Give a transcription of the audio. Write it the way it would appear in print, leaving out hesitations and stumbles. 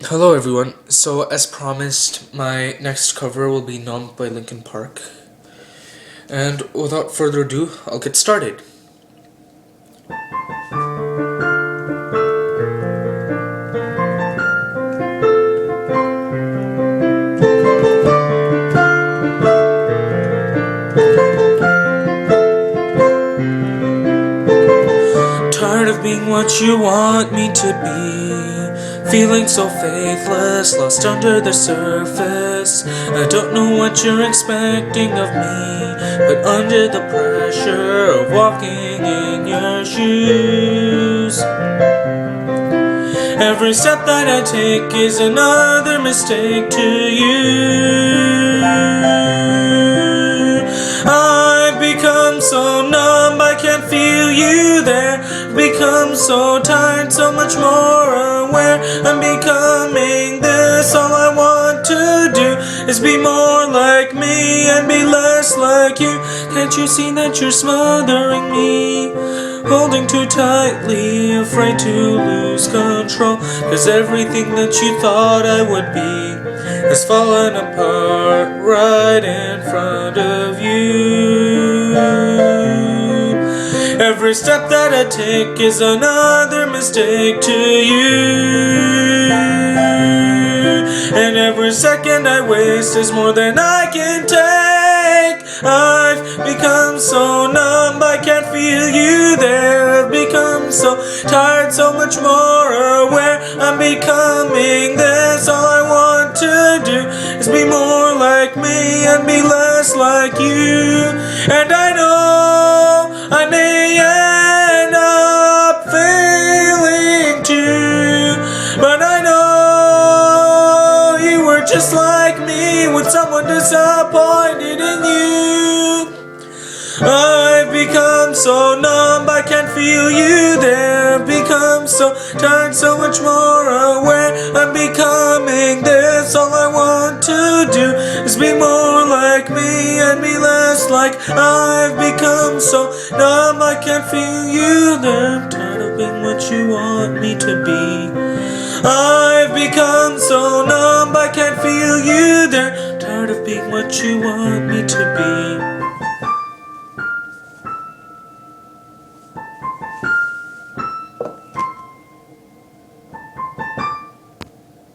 Hello, everyone. So, as promised, my next cover will be Numb by Linkin Park. And without further ado, I'll get started. Tired of being what you want me to be, feeling so faithless, lost under the surface. I don't know what you're expecting of me, but under the pressure of walking in your shoes, every step that I take is another mistake to you. I've become so numb, I can't feel you there. Become so tired, so much more aware. I'm becoming this. All I want to do is be more like me and be less like you. Can't you see that you're smothering me, holding too tightly, afraid to lose control? 'Cause everything that you thought I would be has fallen apart right in front of you. Every step that I take is another mistake to you, and every second I waste is more than I can take. I've become so numb, I can't feel you there. I've become so tired, so much more aware. I'm becoming this. All I want to do is be more like me and be less like you. And I know I may end up failing too, but I know you were just like me, with someone disappointed in you. I've become so numb, I can't feel you there. I've become so tired, so much more aware. I'm becoming this. All I want to do is be more like me and be less like. I've become so numb, I can't feel you there. I'm tired of being what you want me to be. I've become so numb, I can't feel you there. Tired of being what you want me to be.